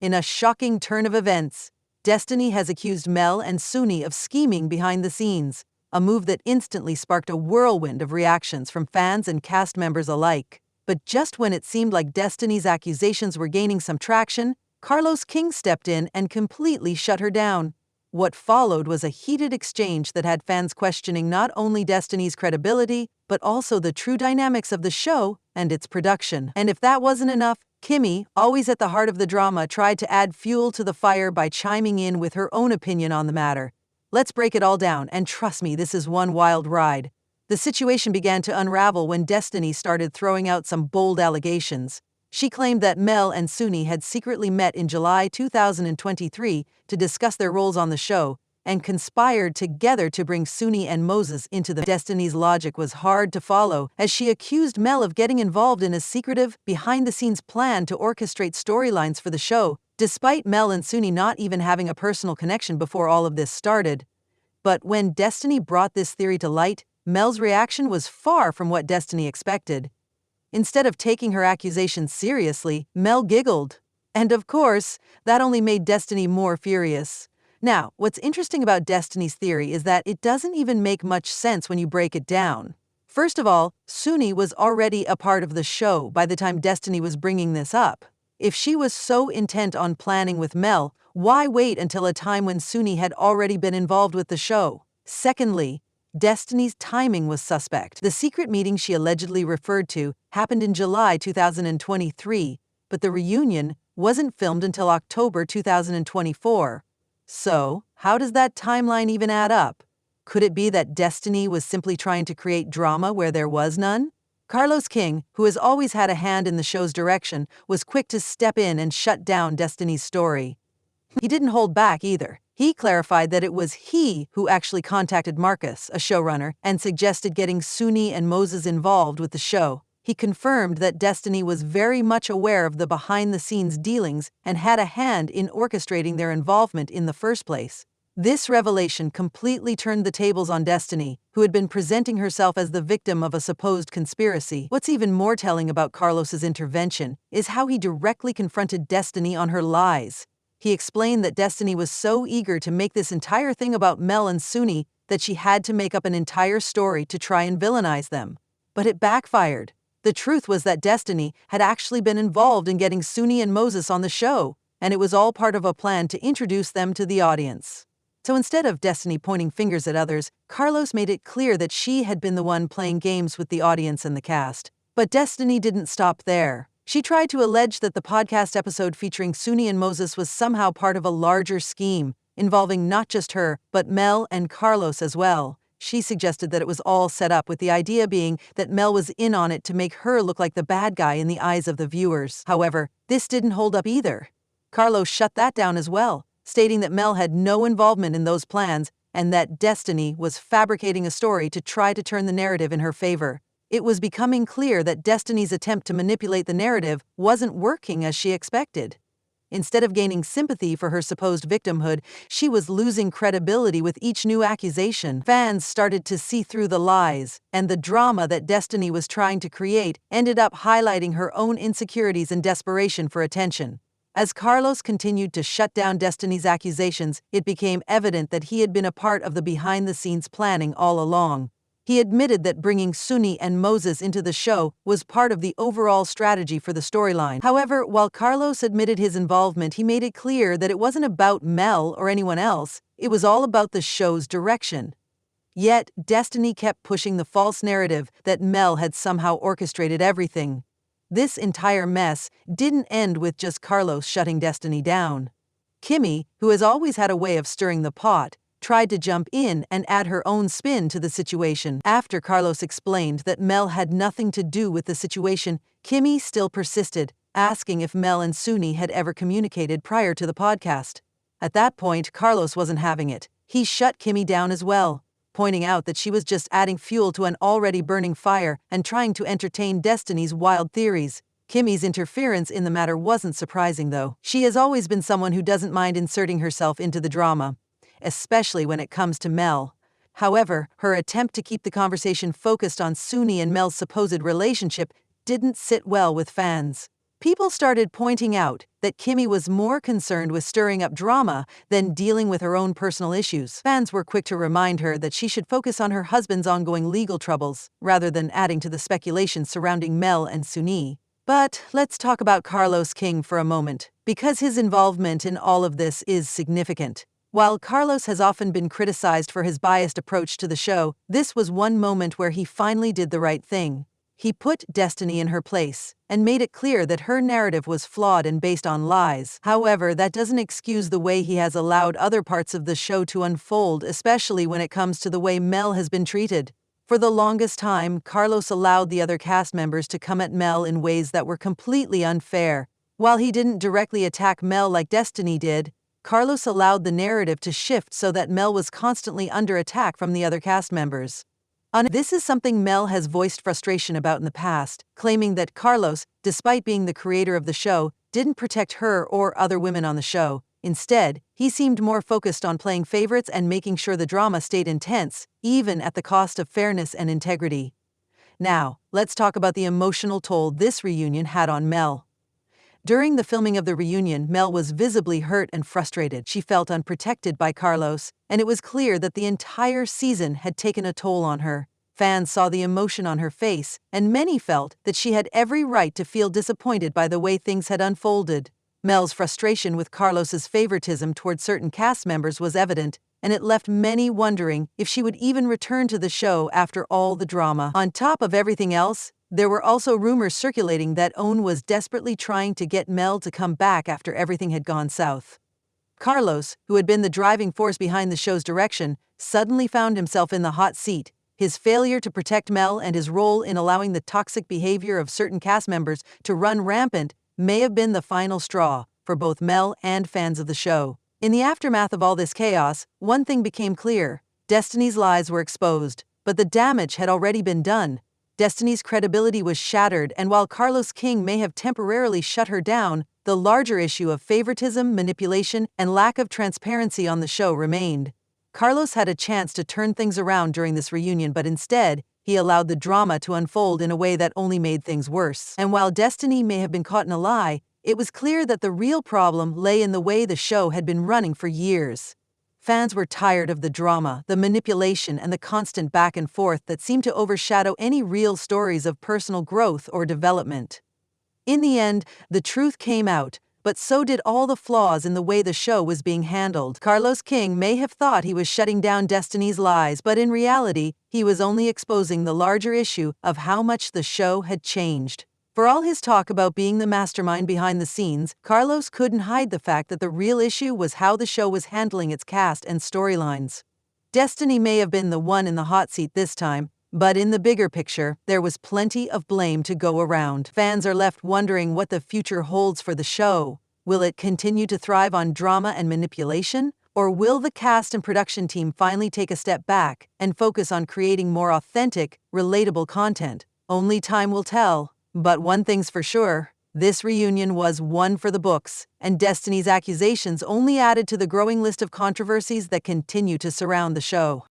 In a shocking turn of events, Destiny has accused Mel and Suni of scheming behind the scenes, a move that instantly sparked a whirlwind of reactions from fans and cast members alike. But just when it seemed like Destiny's accusations were gaining some traction, Carlos King stepped in and completely shut her down. What followed was a heated exchange that had fans questioning not only Destiny's credibility, but also the true dynamics of the show and its production. And if that wasn't enough, Kimmy, always at the heart of the drama, tried to add fuel to the fire by chiming in with her own opinion on the matter. Let's break it all down, and trust me, this is one wild ride. The situation began to unravel when Destiny started throwing out some bold allegations. She claimed that Mel and Suni had secretly met in July 2023 to discuss their roles on the show, and conspired together to bring Suni and Moses into the Destiny's logic was hard to follow, as she accused Mel of getting involved in a secretive, behind-the-scenes plan to orchestrate storylines for the show, despite Mel and Suni not even having a personal connection before all of this started. But when Destiny brought this theory to light, Mel's reaction was far from what Destiny expected. Instead of taking her accusations seriously, Mel giggled. And of course, that only made Destiny more furious. Now, what's interesting about Destiny's theory is that it doesn't even make much sense when you break it down. First of all, Suni was already a part of the show by the time Destiny was bringing this up. If she was so intent on planning with Mel, why wait until a time when Suni had already been involved with the show? Secondly, Destiny's timing was suspect. The secret meeting she allegedly referred to happened in July 2023, but the reunion wasn't filmed until October 2024. So, how does that timeline even add up? Could it be that Destiny was simply trying to create drama where there was none? Carlos King, who has always had a hand in the show's direction, was quick to step in and shut down Destiny's story. He didn't hold back either. He clarified that it was he who actually contacted Marcus, a showrunner, and suggested getting Suni and Moses involved with the show. He confirmed that Destiny was very much aware of the behind-the-scenes dealings and had a hand in orchestrating their involvement in the first place. This revelation completely turned the tables on Destiny, who had been presenting herself as the victim of a supposed conspiracy. What's even more telling about Carlos's intervention is how he directly confronted Destiny on her lies. He explained that Destiny was so eager to make this entire thing about Mel and Suni that she had to make up an entire story to try and villainize them. But it backfired. The truth was that Destiny had actually been involved in getting Suni and Moses on the show, and it was all part of a plan to introduce them to the audience. So instead of Destiny pointing fingers at others, Carlos made it clear that she had been the one playing games with the audience and the cast. But Destiny didn't stop there. She tried to allege that the podcast episode featuring Suni and Moses was somehow part of a larger scheme, involving not just her, but Mel and Carlos as well. She suggested that it was all set up, with the idea being that Mel was in on it to make her look like the bad guy in the eyes of the viewers. However, this didn't hold up either. Carlos shut that down as well, stating that Mel had no involvement in those plans and that Destiny was fabricating a story to try to turn the narrative in her favor. It was becoming clear that Destiny's attempt to manipulate the narrative wasn't working as she expected. Instead of gaining sympathy for her supposed victimhood, she was losing credibility with each new accusation. Fans started to see through the lies, and the drama that Destiny was trying to create ended up highlighting her own insecurities and desperation for attention. As Carlos continued to shut down Destiny's accusations, it became evident that he had been a part of the behind-the-scenes planning all along. He admitted that bringing Suni and Moses into the show was part of the overall strategy for the storyline. However, while Carlos admitted his involvement, he made it clear that it wasn't about Mel or anyone else. It was all about the show's direction. Yet, Destiny kept pushing the false narrative that Mel had somehow orchestrated everything. This entire mess didn't end with just Carlos shutting Destiny down. Kimmy, who has always had a way of stirring the pot, tried to jump in and add her own spin to the situation. After Carlos explained that Mel had nothing to do with the situation, Kimmy still persisted, asking if Mel and Suni had ever communicated prior to the podcast. At that point, Carlos wasn't having it. He shut Kimmy down as well, pointing out that she was just adding fuel to an already burning fire and trying to entertain Destiny's wild theories. Kimmy's interference in the matter wasn't surprising, though. She has always been someone who doesn't mind inserting herself into the drama, especially when it comes to Mel. However, her attempt to keep the conversation focused on Suni and Mel's supposed relationship didn't sit well with fans. People started pointing out that Kimmy was more concerned with stirring up drama than dealing with her own personal issues. Fans were quick to remind her that she should focus on her husband's ongoing legal troubles, rather than adding to the speculation surrounding Mel and Suni. But let's talk about Carlos King for a moment, because his involvement in all of this is significant. While Carlos has often been criticized for his biased approach to the show, this was one moment where he finally did the right thing. He put Destiny in her place and made it clear that her narrative was flawed and based on lies. However, that doesn't excuse the way he has allowed other parts of the show to unfold, especially when it comes to the way Mel has been treated. For the longest time, Carlos allowed the other cast members to come at Mel in ways that were completely unfair. While he didn't directly attack Mel like Destiny did, Carlos allowed the narrative to shift so that Mel was constantly under attack from the other cast members. This is something Mel has voiced frustration about in the past, claiming that Carlos, despite being the creator of the show, didn't protect her or other women on the show. Instead, he seemed more focused on playing favorites and making sure the drama stayed intense, even at the cost of fairness and integrity. Now, let's talk about the emotional toll this reunion had on Mel. During the filming of the reunion, Mel was visibly hurt and frustrated. She felt unprotected by Carlos, and it was clear that the entire season had taken a toll on her. Fans saw the emotion on her face, and many felt that she had every right to feel disappointed by the way things had unfolded. Mel's frustration with Carlos's favoritism toward certain cast members was evident, and it left many wondering if she would even return to the show after all the drama. On top of everything else, there were also rumors circulating that Owen was desperately trying to get Mel to come back after everything had gone south. Carlos, who had been the driving force behind the show's direction, suddenly found himself in the hot seat. His failure to protect Mel and his role in allowing the toxic behavior of certain cast members to run rampant may have been the final straw for both Mel and fans of the show. In the aftermath of all this chaos, one thing became clear: Destiny's lies were exposed, but the damage had already been done. Destiny's credibility was shattered, and while Carlos King may have temporarily shut her down, the larger issue of favoritism, manipulation, and lack of transparency on the show remained. Carlos had a chance to turn things around during this reunion, but instead, he allowed the drama to unfold in a way that only made things worse. And while Destiny may have been caught in a lie, it was clear that the real problem lay in the way the show had been running for years. Fans were tired of the drama, the manipulation, and the constant back and forth that seemed to overshadow any real stories of personal growth or development. In the end, the truth came out, but so did all the flaws in the way the show was being handled. Carlos King may have thought he was shutting down Destiny's lies, but in reality, he was only exposing the larger issue of how much the show had changed. For all his talk about being the mastermind behind the scenes, Carlos couldn't hide the fact that the real issue was how the show was handling its cast and storylines. Destiny may have been the one in the hot seat this time, but in the bigger picture, there was plenty of blame to go around. Fans are left wondering what the future holds for the show. Will it continue to thrive on drama and manipulation? Or will the cast and production team finally take a step back and focus on creating more authentic, relatable content? Only time will tell. But one thing's for sure, this reunion was one for the books, and Destiny's accusations only added to the growing list of controversies that continue to surround the show.